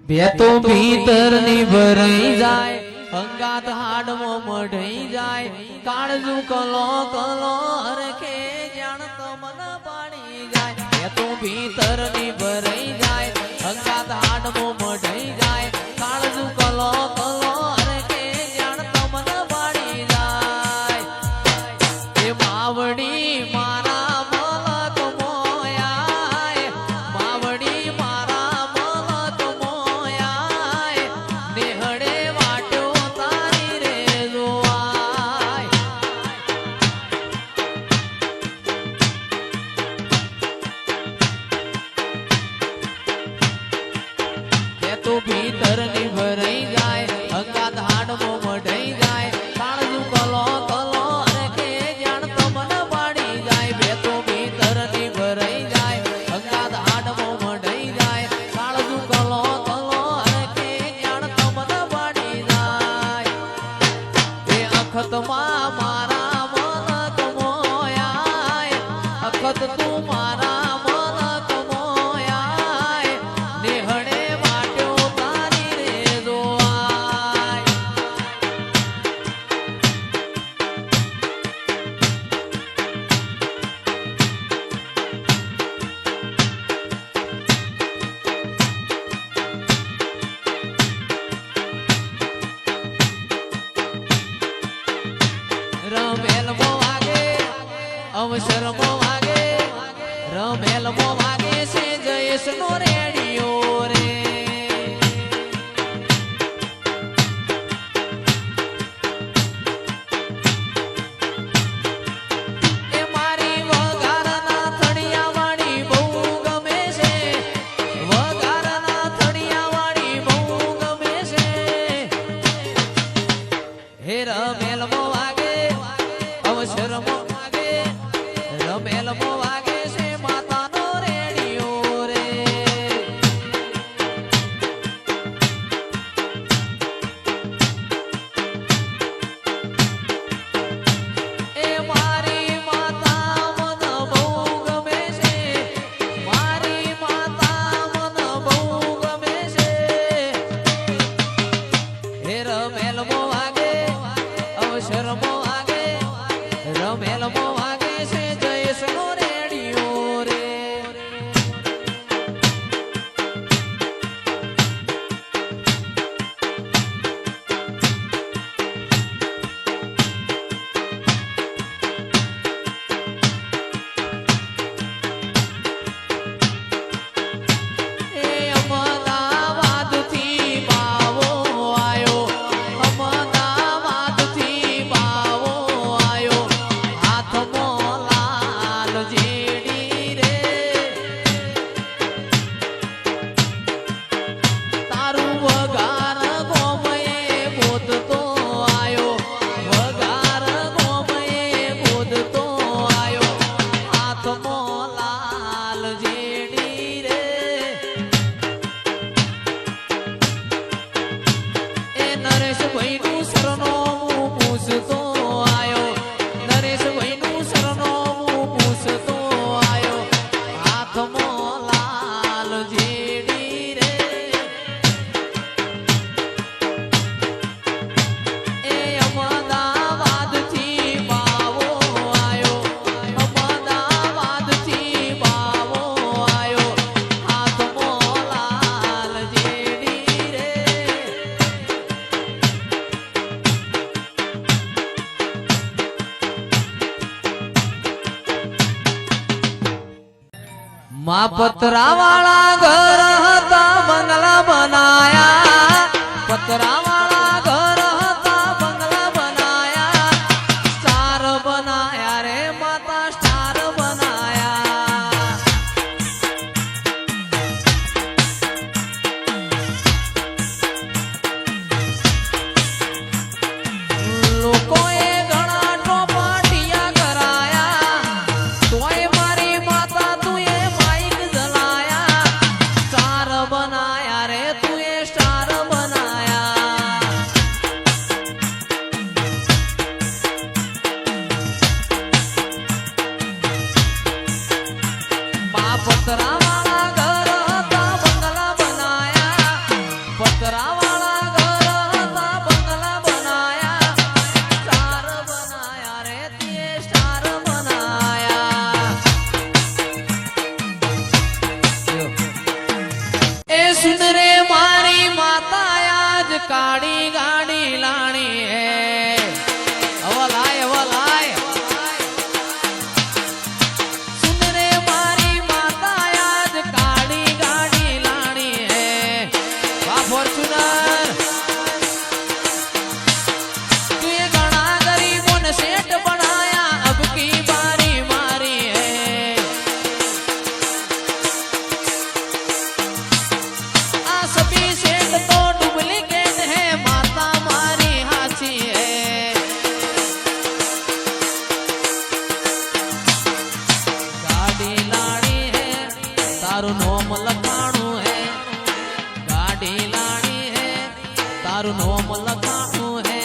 ભેતો ભીતર ની ભરાઈ જાય, અંગાત હાડમાં મઢાઈ જાય, કાળજુ કલો કલો હરખે જાણ તમન પાણી જાય. ભેતો ભીતર ની ભરાઈ જાય, અંગાત હાડમાં મઢાઈ જાય, કાળજુ કલો કલો હરખે જાણ તમન પાણી જાય. એ માવડી મારા મલક મોયાય, માવડી મારા મલક મોયાય, નેહડે વાટ્યો તારી રે જોવાય. તે તો ભીતર ની ભરાઈ જાય, અંગાત હાડમાં મઢાઈ જાય, કાળજુ કલો કલો હરખે જાણ તમન પાડી જાય. ભેતો ભીતર ની ભરાઈ જાય, અંગાત હાડમાં મઢાઈ જાય, કાળજુ કલો કલો હરખે જાણ તમન પાડી જાય. એ અખતમાં મારા મલક મોયાય, અખત તું મારા મલક મોયાય, નેહડે વાટ્યો તારી રે જોવાય. રમેલમો વાગે, અવસરમો વાગે, રમેલમો વાગે છે જયેશનો રેડિયો રે. એ મારી વઘારના થડિયાવાળી બહુ ગમે છે, વઘારના થડિયાવાળી બહુ ગમે છે. હે રમેલમો વાગે, અવસરમો વાગે, રમેલમો વાગે છે માતાનો રેડિયો રે. એ મારી માતા મન બહુ ગમે છે, મારી માતા મન બહુ ગમે છે. હે રમેલમો વાગે, અવસરમો વાગે, રમેલમો વાગે છે જયેશનો રેડિયો રે. એ અમદાવાદથી બાવો આયો, અમદાવાદથી બાવો આયો, હાથમાં લાલ જેડી રે. તારું વઘાર ગોમયે બોધતો આયો, વઘાર ગોમયે બોધતો આયો, હાથમાં લાલ જેડી રે. એ નરેશભાઈનું સરનામું પૂછતો આયો, નરેશભાઈનું સરનામું પૂછતો આયો, હાથમાં લાલ જેડી રે. એ અમદાવાદથી બાવો આયો, અમદાવાદથી બાવો આયો, હાથમાં લાલ જેડી રે. માં પતરાવાળા ઘર હતા બંગલા બનાયા, પતરાવાળા ઘર હતા બંગલા બનાયા, સ્ટાર બનાયા રે માતા સ્ટાર બનાયા. લોકોએ ઘણા ટોપાટિયા કરાયા, તોય મારી માતા તું એ માઈક જલાયા. કાળી ગાડી લાણી હે અવલાય અવલાય સુન રે મારી માતા આજ કાળી ગાડી લાણી હે વાહ ફોર્ચ્યુનર તું ઘણા ગરીબોને શેઠ બનાયા અબ કી બારી મારી હે આ સભી શેઠ તો ડુપ્લિકેટ હે માતા મારી હાચી હે ગાડી લાણી હે તારું નોમ લખાણું હે ગાડી લાણી હે તારું નોમ લખાણું હે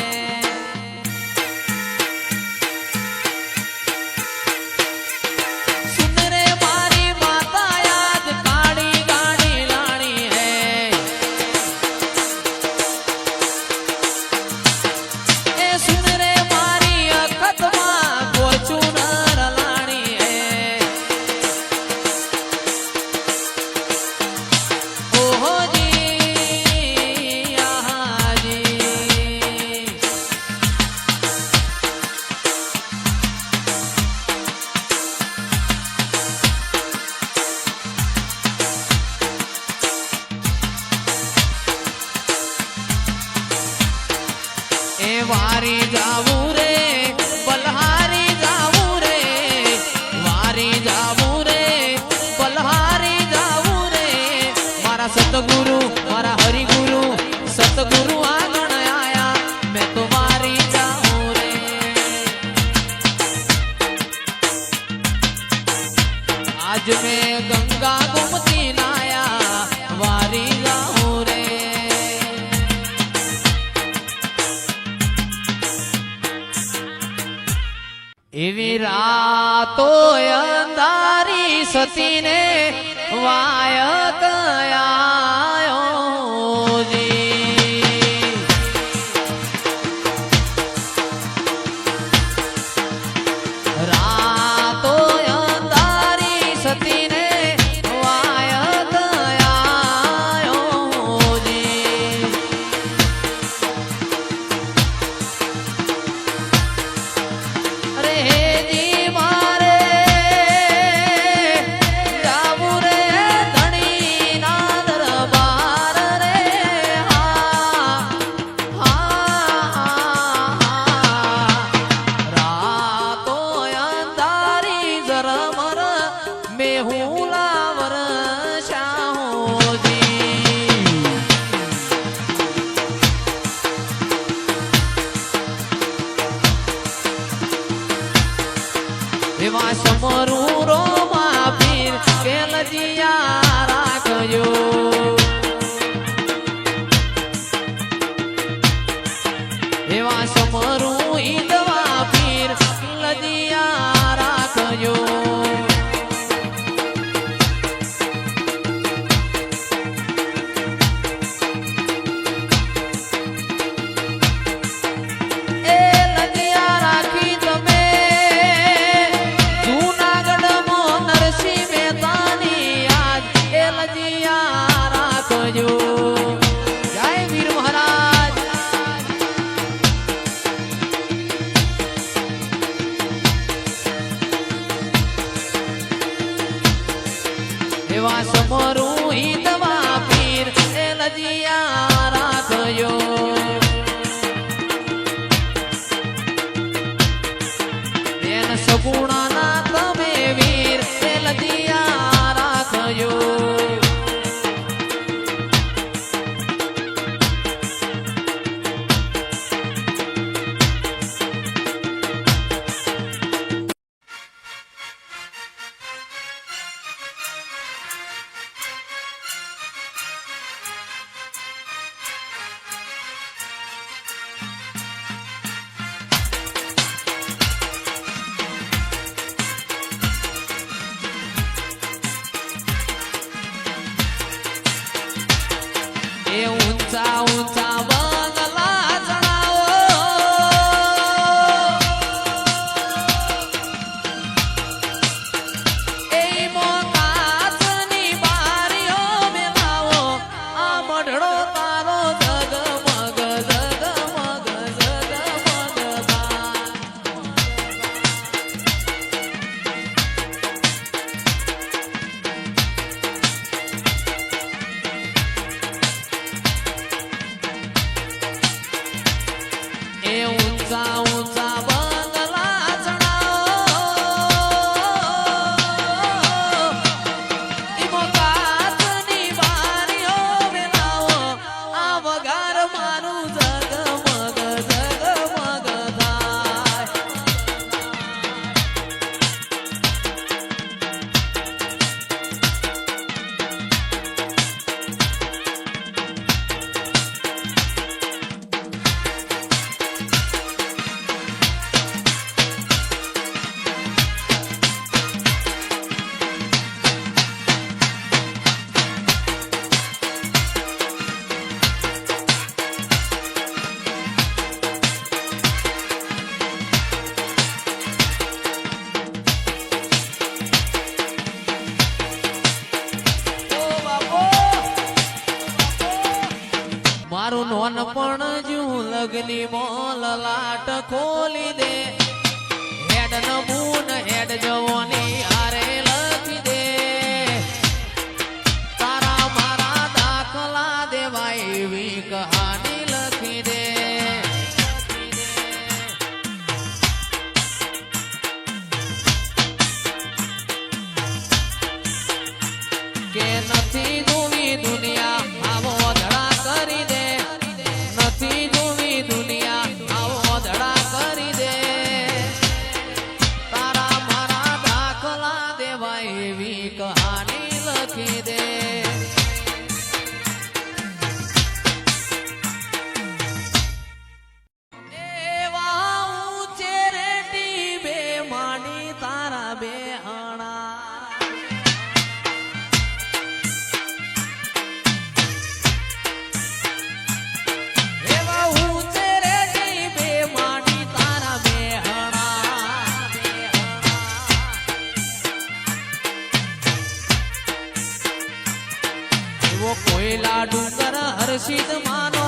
સુન રે મારી માતા યાદ કાળી ગાડી લાણી હે એ સુન રે મારી અખતમાં ફોર્ચ્યુનર લાણી હે ઓહો જી આહા જી એ વારી જાવું રે બલહારી જાવું રે વારી જાવું રે બલહારી જાવું રે મારા સતગુરુ મારા હરિગુરુ સતગુરુ આગળ આયા મેં તો વારી જાવું રે આજ મેં ગંગા ગુમતી નાયા વારી જાવું રે એવી રાતો અંધારી સતીને વાયક આયો જી રાતો અંધારી સતીને વાયક આયો જી રે જી મારે જાવું રે ધણીના દરબાર રે હા હા રાતો અંધારી ઝરમર મેહુલા વરસાહોજી એવા સમરું રોમા પીર કેલજિયા રાખજો એવા સમરું ઈદવા પીર લજિયા રાખજો એ લજિયા રાખી તમે જૂનાગઢમાં નરસિંહ મહેતાની યાદ એ લજિયા રાખજો જય વીર મહારાજ એવા સમરું ઈદવા પીર એ લજિયા રાખજો બેન સગુણાના તમે વીર એ લજિયા રાખજો એ ઊંચા ઊંચા બંગલા ચડાવો એ મોકાસની બારીઓ મેલાવો આ મઢડો તારો જગમગ મારું નોનપણ જ્યું લગની મોલ લાટ ખોલી દે હેડ નમૂન હેડ જવાની આરે લખી દે તારા મારા દાખલા દેવાય એવી કહાની લખી દે કે નથી જોવી દુનિયા આવો ધડા કરી દે નથી જોવી દુનિયા આવો ધડા કરી દે તારા મારા દાખલા દેવાય એવી કહાની લખી દે એવા ઊંચે રેટી બે માની તારા બે હણા કોયલા ડુંગર હર્ષિત માનો